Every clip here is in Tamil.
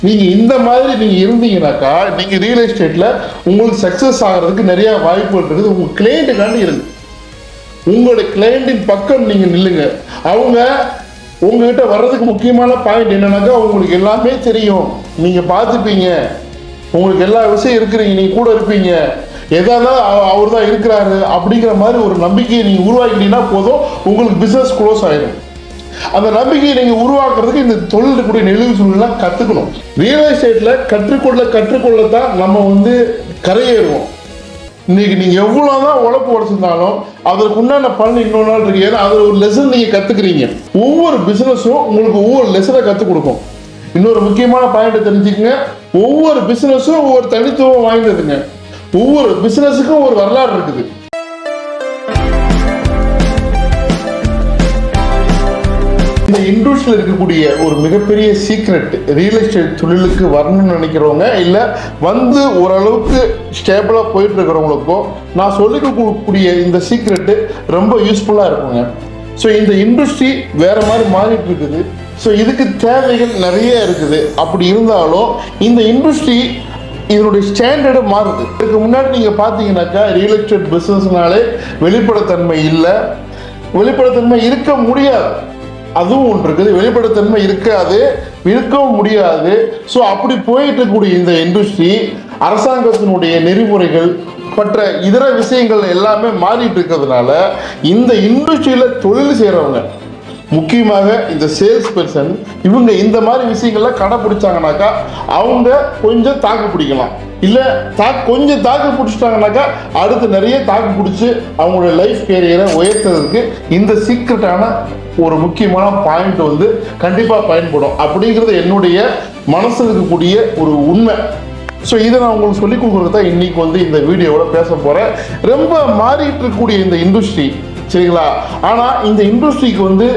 நீங்க இந்த மாதிரி நீங்க இருந்தீங்கன்னாக்கா நீங்க ரியல் எஸ்டேட்ல உங்களுக்கு சக்சஸ் ஆகிறதுக்கு நிறைய வாய்ப்புகள் இருக்குது. உங்க கிளையண்ட்டுக்காண்டி இருக்கு. உங்களுடைய கிளையண்டின் பக்கம் நீங்க நில்லுங்க. அவங்க உங்ககிட்ட வர்றதுக்கு முக்கியமான பாயிண்ட் என்னன்னாக்கா உங்களுக்கு எல்லாமே தெரியும், நீங்க பார்த்துப்பீங்க, உங்களுக்கு எல்லா விஷயம் இருக்கிறீங்க, நீங்க கூட இருப்பீங்க, எதாவது அவர் தான் இருக்கிறாரு அப்படிங்கிற மாதிரி ஒரு நம்பிக்கையை நீங்க உருவாக்கிட்டீங்கன்னா போதும், உங்களுக்கு பிசினஸ் க்ளோஸ் ஆயிடும். அந்த நம்பிக்கையை நீங்க உருவாக்குறதுக்கு இந்த தொழில் இருக்கக்கூடிய நெளிவு சூழ்நிலாம் கத்துக்கணும். ரியல் எஸ்டேட்ல கற்றுக்கொள்ளத்தான் நம்ம கரையேறுவோம். இன்னைக்கு நீங்க எவ்வளவுதான் உழைப்பு உழைச்சிருந்தாலும் அதற்கு உண்டான பலன் இன்னொரு நாள் இருக்கு. ஏன்னா அது ஒரு லெசன் நீங்க கத்துக்கிறீங்க. ஒவ்வொரு பிசினஸும் உங்களுக்கு ஒவ்வொரு லெசனை கத்துக் கொடுக்கும். இன்னொரு முக்கியமான பாயிண்ட் தெரிஞ்சுக்கங்க, ஒவ்வொரு பிசினஸும் ஒவ்வொரு தனித்துவம் வாய்ந்ததுங்க. ஒவ்வொரு பிசினஸுக்கும் ஒரு வரலாறு இருக்குது. இந்த இண்டஸ்ட்ரியில் இருக்கக்கூடிய ஒரு மிகப்பெரிய சீக்ரெட், ரியல் எஸ்டேட் தொழிலுக்கு வரணும்னு நினைக்கிறவங்க இல்லை ஓரளவுக்கு ஸ்டேபிளாக போயிட்டு இருக்கிறவங்களுக்கோ நான் சொல்லிக் கொடுக்கக்கூடிய இந்த சீக்ரெட்டு ரொம்ப யூஸ்ஃபுல்லாக இருக்குங்க. ஸோ இந்த இண்டஸ்ட்ரி வேற மாதிரி மாறிட்டு இருக்குது. ஸோ இதுக்கு தேவைகள் நிறைய இருக்குது. அப்படி இருந்தாலும் இந்த இண்டஸ்ட்ரி இதனுடைய ஸ்டாண்டர்டு மாறுது. இதுக்கு முன்னாடி நீங்கள் பார்த்தீங்கன்னாக்கா ரியல் எஸ்டேட் பிஸ்னஸ்னாலே வெளிப்படைத்தன்மை இல்லை, வெளிப்படைத்தன்மை இருக்க முடியாது. அதுவும் ஒன்று இருக்குது, வெளிப்படைத்தன்மை இருக்காது, இருக்கவும் முடியாது. ஸோ அப்படி போயிட்டு இருக்கக்கூடிய இந்த இண்டஸ்ட்ரி அரசாங்கத்தினுடைய நெறிமுறைகள் மற்ற இதர விஷயங்கள் எல்லாமே மாறிட்டு இருக்கிறதுனால இந்த இண்டஸ்ட்ரியில் தொழில் செய்கிறவங்க, முக்கியமாக இந்த சேல்ஸ் பர்சன், இவங்க இந்த மாதிரி விஷயங்கள்லாம் கடைப்பிடிச்சாங்கனாக்கா அவங்க கொஞ்சம் தாக்கு பிடிக்கலாம். இல்லை கொஞ்சம் தாக்கு பிடிச்சிட்டாங்கனாக்கா அடுத்து நிறைய தாக்கு பிடிச்சி அவங்களுடைய லைஃப் கேரியரை உயர்த்துறதுக்கு இந்த சீக்ரெட்டான ஒரு முக்கியமான பாயிண்ட் கண்டிப்பாக பயன்படும் அப்படிங்கிறது என்னுடைய மனசில் இருக்கக்கூடிய ஒரு உண்மை. ஸோ இதை நான் உங்களுக்கு சொல்லிக் கொடுக்குறது தான் இன்னைக்கு இந்த வீடியோவில் பேச போகிறேன். ரொம்ப மாறிட்டு இருக்கக்கூடிய இந்த இண்டஸ்ட்ரி, சரிங்களா? ஆனால் இந்த இண்டஸ்ட்ரிக்கு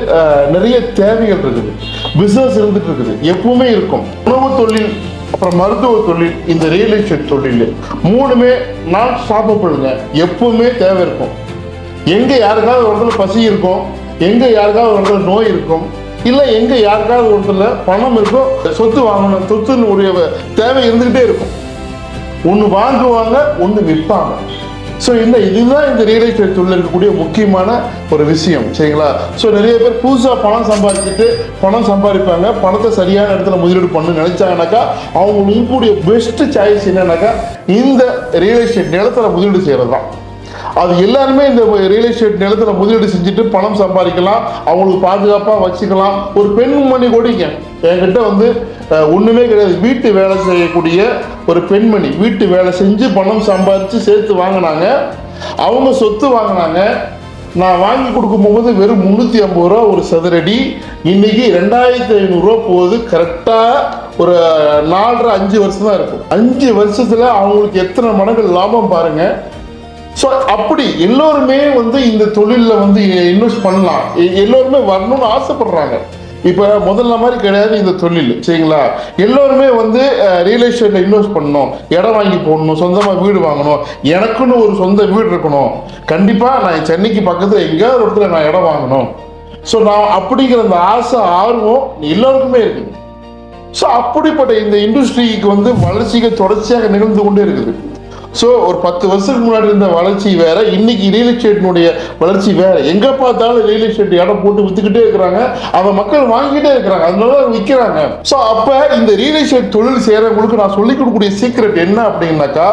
நிறைய தேவைகள் இருக்குது, பிஸ்னஸ் இருந்துட்டு இருக்குது, எப்பவுமே இருக்கும். உணவு தொழில், அப்புறம் மருத்துவ தொழில், இந்த ரியல் எஸ்டேட் தொழில் மூணுமே நான் ஸ்டாப்பபிள்ங்க. எப்பவுமே தேவை இருக்கும். எங்கே யாருக்காவது ஒரு இடத்துல பசி இருக்கும், எங்கே யாருக்காவது ஒரு இடத்துல நோய் இருக்கும், இல்லை எங்கே யாருக்காவது ஒரு இடத்துல பணம் இருக்கும், சொத்து வாங்கணும், சொத்துன்னு ஒரு தேவை இருந்துக்கிட்டே இருக்கும். ஒன்று வாங்குவாங்க, ஒன்று விற்பாங்க. ஸோ இதுதான் இந்த ரியல் எஸ்டேட் தொழில் இருக்கக்கூடிய முக்கியமான ஒரு விஷயம், சரிங்களா? ஸோ நிறைய பேர் புதுசாக பணம் சம்பாதிப்பாங்க. பணத்தை சரியான இடத்துல முதலீடு பண்ணு நினைச்சாங்கனாக்கா அவங்களுக்கு இருக்கக்கூடிய பெஸ்ட் சாய்ஸ் என்னன்னாக்கா இந்த ரியல் எஸ்டேட் நிலத்துல முதலீடு செய்கிறது தான். அது எல்லாருமே இந்த ரியல் எஸ்டேட் நிலத்துல முதலீடு செஞ்சுட்டு பணம் சம்பாதிக்கலாம், அவங்களுக்கு பாதுகாப்பாக வச்சுக்கலாம். ஒரு பெண்மணி கூடிங்க என்கிட்ட ஒன்றுமே கிடையாது, வீட்டு வேலை செய்யக்கூடிய ஒரு பெண்மணி வீட்டு வேலை செஞ்சு பணம் சம்பாதிச்சு சேர்த்து வாங்கினாங்க. அவங்க சொத்து வாங்கினாங்க. நான் வாங்கி கொடுக்கும்போது வெறும் 350 ரூபா ஒரு சதுரடி. இன்னைக்கு 2500 ரூபா போகுது. கரெக்டாக ஒரு 4.5 வருஷம் தான் இருக்கும். 5 வருஷத்துல அவங்களுக்கு எத்தனை மடங்கு லாபம் பாருங்க. ஸோ அப்படி எல்லோருமே இந்த தொழிலில் இன்வெஸ்ட் பண்ணலாம், எல்லோருமே வரணும்னு ஆசைப்படுறாங்க. இப்போ முதல்ல மாதிரி கிடையாது இந்த தொழில், சரிங்களா? எல்லோருமே ரியல் எஸ்டேட்ல இன்வெஸ்ட் பண்ணணும், இடம் வாங்கி போடணும், சொந்தமாக வீடு வாங்கணும், எனக்குன்னு ஒரு சொந்த வீடு இருக்கணும், கண்டிப்பாக நான் சென்னைக்கு பக்கத்தில் எங்கேயாவது ஒரு இடத்துல நான் இடம் வாங்கணும். ஸோ நான் அப்படிங்கிற அந்த ஆசை, ஆர்வம் எல்லோருக்குமே இருக்குது. ஸோ அப்படிப்பட்ட இந்த இண்டஸ்ட்ரிக்கு வளர்ச்சிகள் தொடர்ச்சியாக நிகழ்ந்து கொண்டே இருக்குது. ஸோ ஒரு 10 வருஷத்துக்கு முன்னாடி இருந்த வளர்ச்சி வேற, இன்னைக்கு ரியல் எஸ்டேட்டினுடைய வளர்ச்சி வேற. எங்கே பார்த்தாலும் ரியல் எஸ்டேட் இடம் போட்டு வித்துக்கிட்டே இருக்கிறாங்க, அதை மக்கள் வாங்கிக்கிட்டே இருக்கிறாங்க, அதனால விற்கிறாங்க. ஸோ அப்போ இந்த ரியல் எஸ்டேட் தொழில் செய்கிறவங்களுக்கு நான் சொல்லிக் கொடுக்கக்கூடிய சீக்ரெட் என்ன அப்படின்னாக்கா,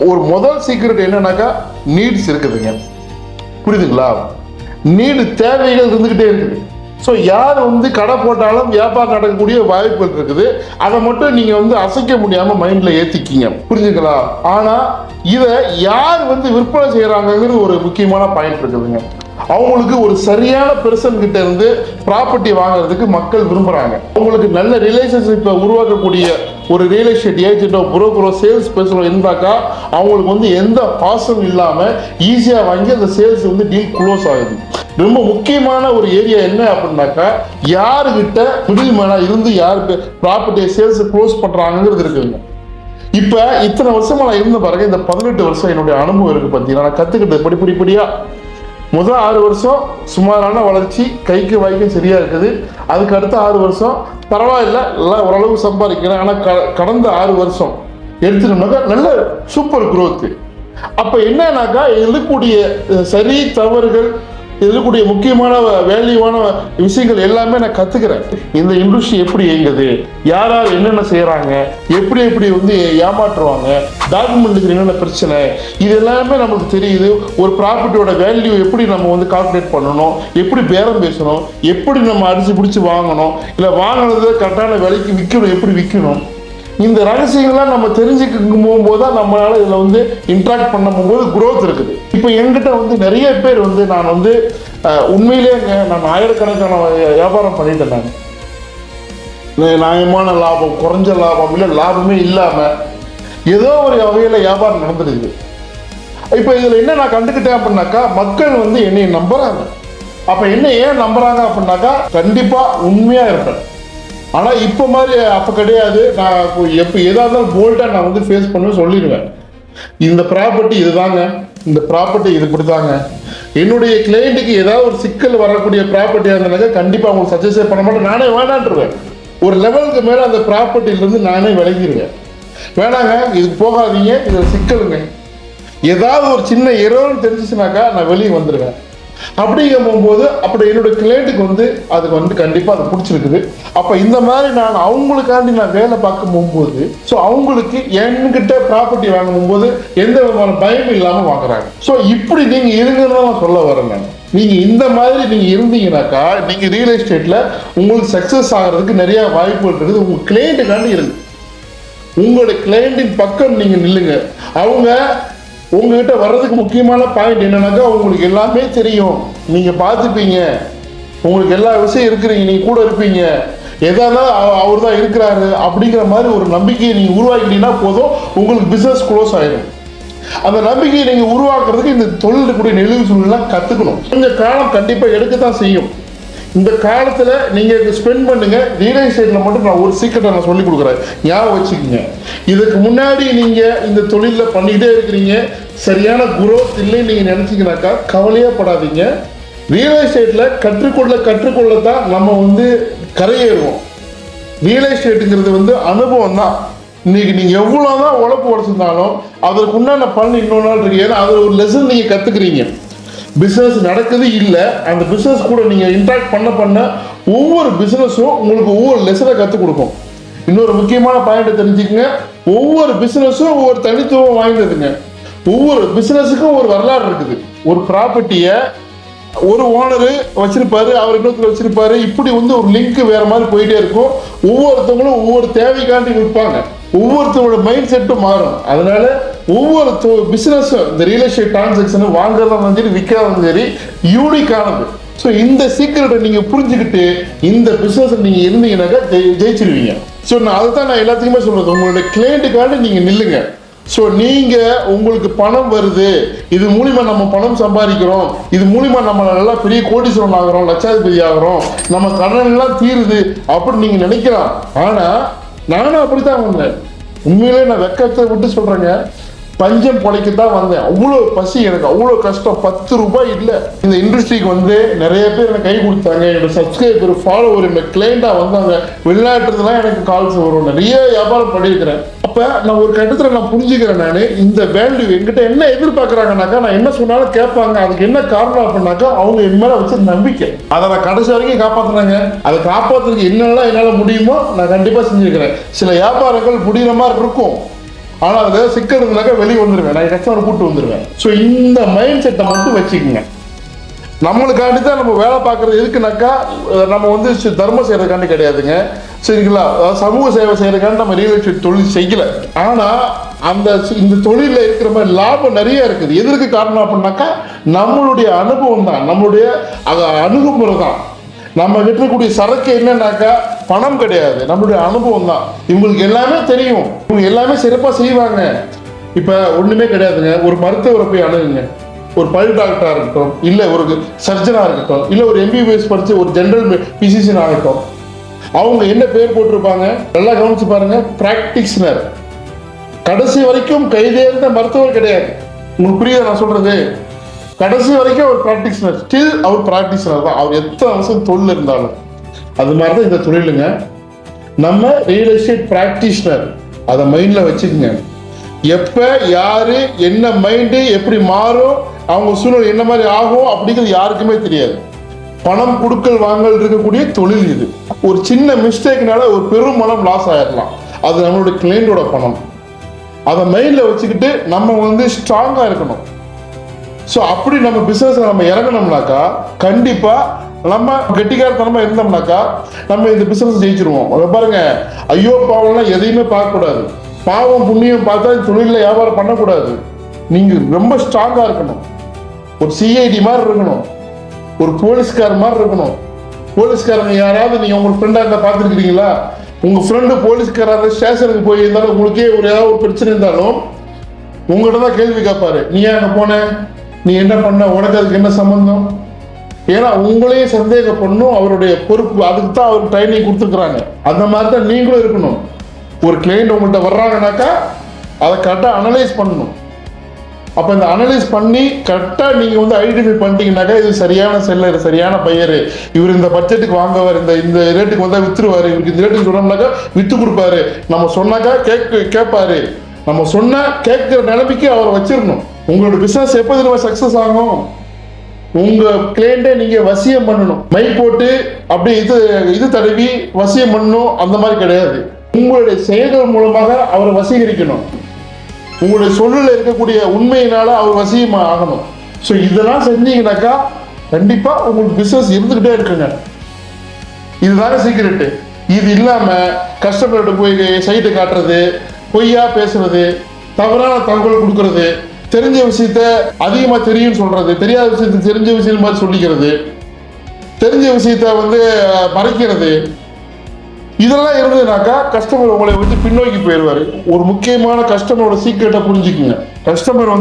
ஒரு முதல் சீக்ரெட் என்னன்னாக்கா நீட்ஸ் இருக்குதுங்க. புரியுதுங்களா? நீடு, தேவைகள் இருந்துக்கிட்டே இருக்குது. ஸோ யார் கடை போட்டாலும் வியாபாரம் நடக்கக்கூடிய வாய்ப்புகள் இருக்குது. அதை மட்டும் நீங்க அசைக்க முடியாம மைண்ட்ல ஏத்திக்கிங்க, புரிஞ்சுங்களா? ஆனா இதை யார் விற்பனை செய்யறாங்கிறது ஒரு முக்கியமான பாயிண்ட் இருக்குதுங்க. அவங்களுக்கு ஒரு சரியான பெர்சன் கிட்ட இருந்து ப்ராப்பர்ட்டி வாங்குறதுக்கு மக்கள் விரும்புறாங்க. அவங்களுக்கு நல்ல ரிலேஷன்ஷிப்பை உருவாக்கக்கூடிய ஒரு ரியல் எஸ்டேட் ஏஜென்ட்டோ புரோக்கரோ சேல்ஸ் பர்சனோ இருந்தாக்கா அவங்களுக்கு எந்த பாசம் இல்லாம ஈஸியா வாங்கி அந்த சேல்ஸ் டீல் க்ளோஸ் ஆகுது. ரொம்ப முக்கியமான ஒரு ஏரியா என்ன அப்படின்னாக்கா, யாருக்கிட்ட மிடில் மேனா இருந்து யாருக்கு ப்ராப்பர்ட்டியை சேல்ஸ் க்ளோஸ் பண்றாங்கிறது இருக்குங்க. இப்ப இத்தனை வருஷமா நான் இருந்த பாருங்க, இந்த 18 வருஷம் என்னுடைய அனுபவம் இருக்கு பார்த்தீங்கன்னா, நான் கத்துக்கிட்டது படிப்படியா முதல் 6 வருஷம் சுமாரான வளர்ச்சி, கைக்கு வாய்க்கும் சரியா இருக்குது. அதுக்கு அடுத்த 6 வருஷம் பரவாயில்ல, எல்லாம் ஓரளவு சம்பாதிக்கிறேன். ஆனால் கடந்த 6 வருஷம் எடுத்துட்டோம்னாக்கா நல்ல சூப்பர் growth. அப்போ என்னன்னாக்கா இருக்கக்கூடிய சரி தவறுகள், இருக்கக்கூடிய முக்கியமான வேல்யூவான விஷயங்கள் எல்லாமே நான் கற்றுக்கிறேன். இந்த இண்டஸ்ட்ரி எப்படி இயங்குது, யார் யார் என்னென்ன செய்கிறாங்க, எப்படி எப்படி வந்து ஏமாற்றுவாங்க, டாக்குமெண்ட்டுக்கு என்னென்ன பிரச்சனை, இது எல்லாமே நமக்கு தெரியுது. ஒரு ப்ராப்பர்ட்டியோட வேல்யூ எப்படி நம்ம வந்து கால்குலேட் பண்ணணும், எப்படி பேரம் பேசணும், எப்படி நம்ம அடிச்சு பிடிச்சி வாங்கணும், இல்லை வாங்கினதை கரெக்டான விலைக்கு விற்கணும், எப்படி விற்கணும், இந்த ரகசியங்கள்லாம் நம்ம தெரிஞ்சுக்கும் போகும்போது தான் நம்மளால இதில் வந்து இன்ட்ராக்ட் பண்ணும்போது growth இருக்குது. இப்போ என்கிட்ட வந்து நிறைய பேர் வந்து நான் வந்து உண்மையிலேங்க நான் ஆயிரக்கணக்கான வியாபாரம் பண்ணிட்டேன். நான் நியாயமான லாபம், குறைஞ்ச லாபம், இல்லை லாபமே இல்லாமல் ஏதோ ஒரு வகையில் வியாபாரம் நடந்துருக்குது. இப்போ இதில் என்ன நான் கண்டுக்கிட்டேன் அப்படின்னாக்கா, மக்கள் வந்து என்னை நம்புறாங்க. அப்போ என்ன ஏன் நம்புறாங்க அப்படின்னாக்கா, கண்டிப்பாக உண்மையாக இருப்பேன். ஆனால் இப்போ மாதிரி அப்போ கிடையாது. நான் எப்போ எதாக இருந்தாலும் போல்டாக நான் வந்து ஃபேஸ் பண்ண சொல்லிடுவேன். இந்த ப்ராப்பர்ட்டி இதுதாங்க, இந்த ப்ராப்பர்ட்டி இது இப்படி தாங்க. என்னுடைய கிளைண்ட்டுக்கு ஏதாவது ஒரு சிக்கல் வரக்கூடிய ப்ராப்பர்ட்டியாக இருந்தனாக்கா கண்டிப்பாக அவங்களுக்கு சஜஸ்ட் பண்ண மாட்டேன், நானே வேணான்ட்டுருவேன். ஒரு லெவலுக்கு மேலே அந்த ப்ராப்பர்ட்டிலேருந்து நானே விலகிடுவேன். வேணாங்க, இதுக்கு போகாதீங்க, இதில் சிக்கலுங்க, ஏதாவது ஒரு சின்ன எரோன்னு தெரிஞ்சிச்சுனாக்கா நான் வெளியே வந்துடுவேன். அப்படிங்கும் போகும்போது அப்படி என்னோட கிளைண்ட்டுக்கு வந்து அதுக்கு வந்து கண்டிப்பாக அது பிடிச்சிருக்குது. அப்போ இந்த மாதிரி நான் அவங்களுக்காண்டி நான் வேலை பார்க்க போகும்போது ஸோ அவங்களுக்கு என்கிட்ட ப்ராப்பர்ட்டி வாங்கும்போது எந்த விதமான பயம் இல்லாமல் வாங்குறாங்க. ஸோ இப்படி நீங்கள் இருங்கன்னு தான் நான் சொல்ல வரேன். நான் நீங்கள் இந்த மாதிரி நீங்கள் இருந்தீங்கன்னாக்கா நீங்கள் ரியல் எஸ்டேட்டில் உங்களுக்கு சக்ஸஸ் ஆகிறதுக்கு நிறையா வாய்ப்புகள் இருக்குது. உங்கள் கிளைண்ட்டுக்காண்டி இருக்கு, உங்களுடைய கிளைண்ட்டின் பக்கம் நீங்கள் நில்லுங்க. அவங்க உங்ககிட்ட வர்றதுக்கு முக்கியமான பாயிண்ட் என்னன்னாக்கா, உங்களுக்கு எல்லாமே தெரியும், நீங்கள் பார்த்துப்பீங்க, உங்களுக்கு எல்லா விஷயம் இருக்கிறீங்க, நீங்கள் கூட இருப்பீங்க, எதாவது அவர் தான் இருக்கிறாரு அப்படிங்கிற மாதிரி ஒரு நம்பிக்கையை நீங்கள் உருவாக்கிட்டீங்கன்னா போதும், உங்களுக்கு பிஸ்னஸ் க்ளோஸ் ஆயிடும். அந்த நம்பிக்கையை நீங்கள் உருவாக்குறதுக்கு இந்த தொழில் இருக்கக்கூடிய நெளிவு சூழ்நிலாம் கற்றுக்கணும். கொஞ்சம் காலம் கண்டிப்பாக எடுக்க தான் செய்யும். இந்த காலத்தில் நீங்கள் ஸ்பெண்ட் பண்ணுங்க. ரியல் எஸ்டேட்டில் மட்டும் நான் ஒரு சீக்கிரத்தை நான் சொல்லி கொடுக்குறேன், ஞாபகம் வச்சுக்கோங்க. இதுக்கு முன்னாடி நீங்கள் இந்த தொழிலில் பண்ணிக்கிட்டே இருக்கிறீங்க, சரியான குரோத் இல்லைன்னு நீங்கள் நினச்சிங்கனாக்கா கவலையாக படாதீங்க. ரியல் எஸ்டேட்டில் கற்றுக்கொள்ள தான் நம்ம வந்து கரையேறுவோம். ரியல் எஸ்டேட்டுங்கிறது வந்து அனுபவம் தான். இன்னைக்கு நீங்கள் எவ்வளோ தான் உழைப்பு உழைச்சிருந்தாலும் அதற்கு உண்டான பலன் இன்னொரு நாள் இருக்கு. ஏன்னா அதில் ஒரு லெசன் நீங்கள் கற்றுக்குறீங்க. பிஸ்னஸ் நடக்குது இல்லை, அந்த பிஸ்னஸ் கூட நீங்கள் இன்ட்ராக்ட் பண்ண ஒவ்வொரு பிஸ்னஸும் உங்களுக்கு ஒவ்வொரு லெசனை கற்றுக் கொடுக்கும். இன்னொரு முக்கியமான பாயிண்ட் தெரிஞ்சுக்கங்க, ஒவ்வொரு பிஸ்னஸும் ஒவ்வொரு தனித்துவம் வாய்ந்ததுங்க. ஒவ்வொரு பிஸ்னஸுக்கும் ஒரு வரலாறு இருக்குது. ஒரு ப்ராப்பர்ட்டியை ஒரு ஓனரு வச்சிருப்பாரு, அவர் இன்னொருத்தர் வச்சிருப்பாரு, இப்படி வந்து ஒரு லிங்க் வேற மாதிரி போயிட்டே இருக்கும். ஒவ்வொருத்தவங்களும் ஒவ்வொரு தேவைக்காண்டி விற்பாங்க, ஒவ்வொருத்தரோட மைண்ட் செட்டும் மாறும். அதனால ஒவ்வொரு பிஸ்னஸும் இந்த ரியல் எஸ்டேட் டிரான்சாக்ஷன் வாங்குறதும் சரி விற்கிறதும் சரி யூனிக்கானது. ஸோ இந்த சீக்கிரட்டை நீங்கள் புரிஞ்சுக்கிட்டு இந்த பிஸ்னஸ் நீங்கள் இருந்தீங்கன்னாக்கா ஜெயிச்சிருவீங்க. ஸோ நான் அதை தான் நான் எல்லாத்துக்குமே சொல்றது, உங்களுடைய கிளைண்ட்டுக்காண்டி நீங்கள் நில்லுங்க. ஸோ நீங்கள் உங்களுக்கு பணம் வருது, இது மூலிமா நம்ம பணம் சம்பாதிக்கிறோம், இது மூலிமா நம்ம நல்லா பெரிய கோடீஸ்வரன் ஆகிறோம், லட்சாதிபதி ஆகிறோம், நம்ம கடனெல்லாம் தீருது அப்படின்னு நீங்கள் நினைக்கலாம். ஆனால் நானும் அப்படித்தான் வந்தேன். உண்மையிலே நான் வெக்கத்தை விட்டு சொல்கிறேங்க, பஞ்சம் பொழைக்கத்தான் வந்தேன். அவ்வளோ பசி, எனக்கு அவ்வளோ கஷ்டம். 10 ரூபாய் இல்லை. இந்த இண்டஸ்ட்ரிக்கு வந்து நிறைய பேர் எனக்கு கை கொடுத்தாங்க. என்னோட சப்ஸ்கிரைபர், ஃபாலோவர், என்னோட கிளைண்டாக வந்தாங்க. வெளிநாட்டுலாம் எனக்கு கால்ஸ் வரும். நிறைய வியாபாரம் பண்ணியிருக்கிறேன். அப்போ நான் ஒரு கட்டத்தில் நான் புரிஞ்சுக்கிறேன், நான் இந்த வேல்யூ என்கிட்ட என்ன எதிர்பார்க்குறாங்கனாக்கா, நான் என்ன சொன்னாலும் கேட்பாங்க. அதுக்கு என்ன காரணம் அப்படின்னாக்கா, அவங்க என் மேலே வச்ச நம்பிக்கை. அதை நான் கடைசி வரைக்கும் காப்பாற்றினாங்க. அதை காப்பாற்றுறதுக்கு என்னெல்லாம் என்னால் முடியுமோ நான் கண்டிப்பாக செஞ்சுருக்கிறேன். சில வியாபாரங்கள் முடிகிற மாதிரி இருக்கும், ஆனால் அதில் சிக்கல் இருந்தாக்கா வெளியே வந்துடுவேன், நான் கஸ்டமரை கூப்பிட்டு வந்துடுவேன். ஸோ இந்த மைண்ட் செட்டை மட்டும் வச்சுக்கோங்க. நம்மளுக்காண்டி தான் நம்ம வேலை பார்க்குறது. எதுக்குனாக்கா நம்ம வந்து தர்மம் செய்கிறதுக்காண்டி கிடையாதுங்க, சரிங்களா? சமூக சேவை செய்கிறதுக்காண்டி நம்ம ரியல் எஸ்டேட் தொழில் செய்யலை. ஆனால் இந்த தொழிலில் இருக்கிற மாதிரி லாபம் நிறைய இருக்குது. எதற்கு காரணம் அப்படின்னாக்கா நம்மளுடைய அனுபவம் தான், நம்மளுடைய அணுகுமுறை தான். நம்ம விற்கக்கூடிய சரக்கு என்னன்னாக்கா பணம் கிடையாது, நம்மளுடைய அனுபவம் தான். இவங்களுக்கு எல்லாமே தெரியும், இவங்க எல்லாமே சிறப்பாக செய்வாங்க. இப்போ ஒன்றுமே கிடையாதுங்க. ஒரு மருத்துவரை போய் அணுகுங்க, ஒரு பல் டாக்டராக இருக்கட்டும், இல்லை ஒரு சர்ஜனாக இருக்கட்டும், இல்லை ஒரு MBBS படித்து ஒரு ஜென்ரல் பிசிஷியன் ஆகட்டும், அவங்க என்ன பேர் போட்டிருப்பாங்க நல்லா கவனிச்சு பாருங்க, பிராக்டிஷனர். கடைசி வரைக்கும் கைதேர்ந்த மருத்துவர் கிடையாது. உங்களுக்கு புரியுது நான் சொல்றது? கடைசி வரைக்கும் அவர் பிராக்டிஷனர், ஸ்டில் அவர் பிராக்டிஷனர் தான். அவர் எத்தனை வருஷம் தொழில் இருந்தாலும் அது மாதிரி தான் இந்த தொழிலுங்க. நம்ம ரியல் எஸ்டேட் பிராக்டிஷனர், அதை மைண்ட்ல வச்சுக்கோங்க. எப்ப யாரு என்ன மைண்டு எப்படி மாறும், அவங்க சூழ்நிலை என்ன மாதிரி ஆகும் அப்படிங்கிறது யாருக்குமே தெரியாது. பணம் கொடுக்கல் வாங்கல் இருக்கக்கூடிய தொழில் இது. ஒரு சின்ன மிஸ்டேக்னால ஒரு பெருமளவு லாஸ் ஆயிடலாம். அது நம்மளுடைய கிளைண்டோட பணம். அதை மைண்ட்ல வச்சுக்கிட்டு நம்ம ஸ்ட்ராங்கா இருக்கணும். ஸோ அப்படி நம்ம பிசினஸ் நம்ம இறங்கணும்னாக்கா கண்டிப்பா நம்ம கெட்டிக்காரத்தனமா இருந்தோம்னாக்கா நம்ம இந்த பிசினஸ் ஜெயிச்சிருவோம். அதை பாருங்க, ஐயோ பாவம்லாம் எதையுமே பார்க்கக்கூடாது. பாவம் புண்ணியம் பார்த்தா தொழிலில் வியாபாரம் பண்ணக்கூடாது. நீங்க ரொம்ப ஸ்ட்ராங்கா இருக்கணும். ஒரு சிஐடி மாதிரி இருக்கணும், ஒரு போலீஸ்கார் மாதிரி இருக்கணும். போலீஸ்காரங்க யாராவது நீங்க உங்க ஃப்ரெண்டா இருந்தா பார்த்துருக்கீங்களா? உங்க ஃப்ரெண்டு போலீஸ்காராக ஸ்டேஷனுக்கு போய் இருந்தாலும் உங்களுக்கே ஏதாவது ஒரு பிரச்சனை இருந்தாலும் உங்கள்கிட்ட தான் கேள்வி கேட்பாரு. நீ ஏன் அங்கே போன, நீ என்ன பண்ண, உனக்கு அதுக்கு என்ன சம்பந்தம்? ஏன்னா உங்களையும் சந்தேகப்படணும், அவருடைய பொறுப்பு. அதுக்கு தான் அவர் ட்ரைனிங் கொடுத்துருக்குறாங்க. அந்த மாதிரி தான் நீங்களும் இருக்கணும். ஒரு கிளைண்ட் உங்கள்கிட்ட வர்றாங்கனாக்கா அதை கரெக்டாக அனலைஸ் பண்ணணும். அப்போ இந்த அனலைஸ் பண்ணி கரெக்டாக நீங்கள் ஐடென்டிஃபை பண்ணிட்டீங்கன்னாக்கா இது சரியான செல்லர், சரியான பையர், இவர் இந்த பட்ஜெட்டுக்கு வாங்குவார், இந்த ரேட்டுக்கு வந்தால் விற்றுருவார், இவருக்கு இந்த ரேட்டுக்கு சொன்னோம்னாக்கா விற்று கொடுப்பாரு, நம்ம சொன்னாக்கா கேட்பாரு, நம்ம சொன்னால் கேட்குற நிலைமைக்கு அவரை வச்சிடணும். உங்களோட பிஸ்னஸ் எப்போ நம்ம சக்ஸஸ் ஆகும்? உங்கள் கிளைண்ட்டை நீங்கள் வசியம் பண்ணணும். மை போட்டு அப்படியே இது தடவி வசியம் பண்ணணும், அந்த மாதிரி கிடையாது. உங்களுடைய செயல்கள் மூலமாக அவரை வசீகரிக்கணும். உங்களுடைய சொல்லில் இருக்கக்கூடிய உண்மையினால அவர் வசியம் ஆகணும். ஸோ இதெல்லாம் செஞ்சீங்கன்னாக்கா கண்டிப்பா உங்களுக்கு பிசினஸ் இருந்துகிட்டே இருக்குங்க. இதுதாங்க சீக்கிரட்டு. இது இல்லாம கஸ்டமர்கிட்ட போய் சைட்டை காட்டுறது, பொய்யா பேசுறது, தவறான தகவல் கொடுக்கறது, தெரிஞ்ச விஷயத்த அதிகமா தெரியும் சொல்றது, தெரியாத விஷயத்த தெரிஞ்ச விஷயம் மாதிரி சொல்லிக்கிறது, தெரிஞ்ச விஷயத்த மறைக்கிறது, இதெல்லாம் இருந்ததுனாக்கா கஸ்டமர் உங்களை விட்டு பின்னோக்கி போயிடுவாரு. ஒரு முக்கியமான கஸ்டமரோட சீக்கிரட்டை புரிஞ்சுக்குங்க. கஸ்டமர்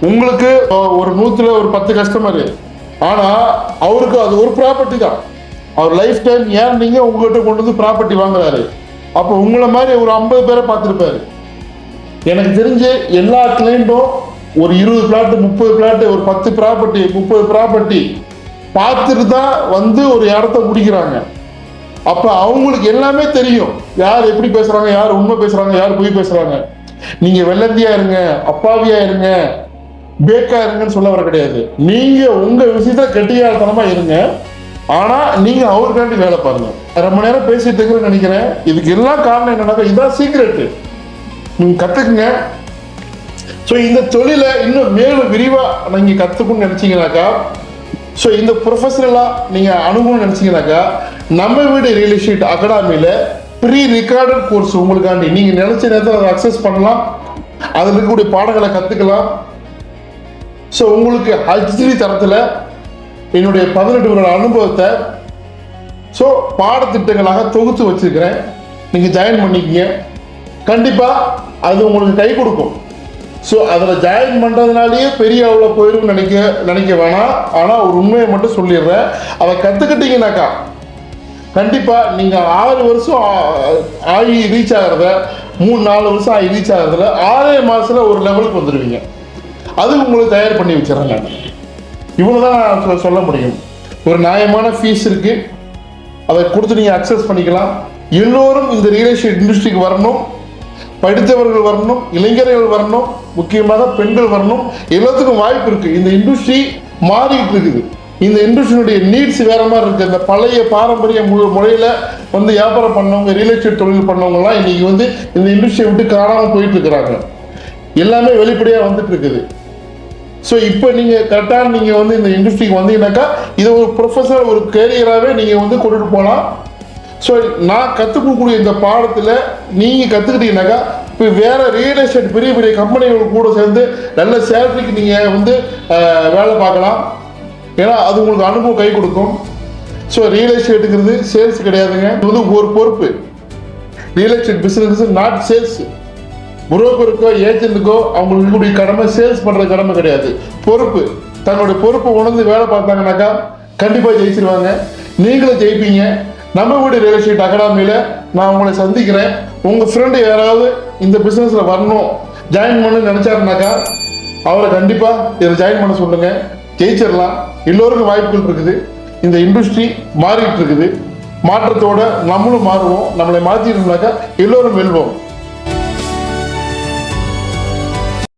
உங்களுக்கு ஒரு 100ல ஒரு 10 கஸ்டமர், ஆனா அவருக்கு அது ஒரு ப்ராப்பர்ட்டி தான். அவர் லைஃப் டைம் ஏன் நீங்க உங்ககிட்ட கொண்டு ப்ராப்பர்ட்டி வாங்குறாரு. அப்போ உங்களை மாதிரி ஒரு 50 பேரை பார்த்துருப்பாரு. எனக்கு தெரிஞ்சு எல்லா கிளைண்ட்டும் ஒரு 20 பிளாட், 30 பிளாட், ஒரு 10 ப்ராப்பர்ட்டி, 30 ப்ராப்பர்ட்டி பார்த்துட்டு தான் ஒரு இடத்த முடிக்கிறாங்க. அப்ப அவங்களுக்கு எல்லாமே தெரியும், யார் எப்படி பேசுறாங்க, யார் உண்மை பேசுறாங்க, யார் பொய் பேசுறாங்க. நீங்க வெள்ளந்தியா இருங்க, அப்பாவியா இருங்க, பேக்கா இருங்கன்னு சொல்ல வர கிடையாது. நீங்க உங்க விஷயத்த கெட்டியாத்தனமா இருங்க. ஆனா நீங்க அவருக்காண்டி வேலை பாருங்க. ரொம்ப நேரம் பேசிட்டு இருக்கிறேன்னு நினைக்கிறேன். இதுக்கு எல்லாம் காரணம் என்னன்னா இதுதான் சீக்ரெட். நீங்க கத்துக்குங்க. ஸோ இந்த தொழிலை இன்னும் மேலும் விரிவா நீங்க கத்துக்கணும்னு நினைச்சீங்கன்னாக்கா, ஸோ இந்த ப்ரொஃபஷனலாக நீங்கள் அணுகணும்னு நினச்சிங்கனாக்கா நம்ம வீடு ரியல் எஸ்டேட் அகாடமியில் ப்ரீ ரெக்கார்டட் கோர்ஸ் உங்களுக்காண்டி நீங்கள் நினச்ச நேரத்தில் அதை அக்சஸ் பண்ணலாம். அதில் இருக்கக்கூடிய பாடங்களை கற்றுக்கலாம். ஸோ உங்களுக்கு HD தரத்தில் என்னுடைய 18 வருட அனுபவத்தை பாடத்திட்டங்களாக தொகுத்து வச்சிருக்கிறேன். நீங்கள் ஜாயின் பண்ணிக்கிங்க. கண்டிப்பாக அது உங்களுக்கு கை கொடுக்கும். ஸோ அதில் ஜாயின் பண்ணுறதுனாலேயே பெரிய அளவில் போயிடும் நினைக்க வேணாம். ஆனால் ஒரு உண்மையை மட்டும் சொல்லிடுறேன், அதை கற்றுக்கிட்டீங்கன்னாக்கா கண்டிப்பாக நீங்கள் 6 வருஷம் ஆகி ரீச் ஆகிறத, 3-4 வருஷம் ஆகி ரீச் ஆகிறதுல 6 மாதத்தில் ஒரு லெவலுக்கு வந்துடுவீங்க. அது உங்களுக்கு தயார் பண்ணி வச்சிடறேன். இவ்வளோ தான் நான் சொல்ல முடியும். ஒரு நியாயமான ஃபீஸ் இருக்குது, அதை கொடுத்து நீங்கள் அக்சஸ் பண்ணிக்கலாம். எல்லோரும் இந்த ரியல் எஸ்டேட் இண்டஸ்ட்ரிக்கு வரணும். படித்தவர்கள் வரணும், இளைஞர்கள் வரணும், முக்கியமாக பெண்கள் வரணும். எல்லாத்துக்கும் வாய்ப்பு இருக்கு. இந்த இண்டஸ்ட்ரி மாறிட்டு இருக்குது. இந்த இண்டஸ்ட்ரியுடைய நீட்ஸ் வேற மாதிரி இருக்கு. இந்த பழைய பாரம்பரிய முறையில வியாபாரம் பண்ணவங்க, ரியல் எஸ்டேட் தொழில் பண்ணவங்கலாம் இன்னைக்கு இந்த இண்டஸ்ட்ரியை விட்டு காணாமல் போயிட்டு இருக்கிறாங்க. எல்லாமே வெளிப்படையாக வந்துட்டு இருக்குது. ஸோ இப்போ நீங்கள் கரெக்டாக நீங்கள் இந்த இண்டஸ்ட்ரிக்கு வந்தீங்கன்னாக்கா இதை ஒரு ப்ரொஃபஷனல் ஒரு கேரியராகவே நீங்கள் கொண்டுட்டு போகலாம். ஸோ நான் கற்றுக்கக்கூடிய இந்த பாடத்தில் நீங்கள் கற்றுக்கிட்டீங்கன்னாக்கா இப்போ வேறு ரியல் எஸ்டேட் பெரிய பெரிய கம்பெனிகள் கூட சேர்ந்து நல்ல சேலரிக்கு நீங்கள் வேலை பார்க்கலாம். ஏன்னா அது உங்களுக்கு அனுபவம் கை கொடுக்கும். ஸோ ரியல் எஸ்டேட்டுங்கிறது சேல்ஸ் கிடையாதுங்க. இது ஒரு பொறுப்பு. Real estate business not sales. புரோக்கருக்கோ ஏஜென்ட்டுக்கோ அவங்களுக்கு கடமை சேல்ஸ் பண்ணுற கடமை கிடையாது, பொறுப்பு. தன்னுடைய பொறுப்பை உணர்ந்து வேலை பார்த்தாங்கனாக்கா கண்டிப்பாக ஜெயிச்சிருவாங்க. நீங்களும் ஜெயிப்பீங்க. நம்ம வீடு ரியல் எஸ்டேட் அகாடமியில் நான் உங்களை சந்திக்கிறேன். உங்கள் ஃப்ரெண்டு யாராவது இந்த பிஸ்னஸில் வரணும், ஜாயின் பண்ணணும்னு நினச்சாருனாக்கா அவரை கண்டிப்பா இதில் ஜாயின் பண்ண சொல்லுங்க. ஜெயிச்சிடலாம். எல்லோருக்கும் வாய்ப்புகள் இருக்குது. இந்த இண்டஸ்ட்ரி மாறிட்டு இருக்குது. மாற்றத்தோட நம்மளும் மாறுவோம். நம்மளை மாற்றிட்டோம்னாக்கா எல்லோரும் வெல்வோம்.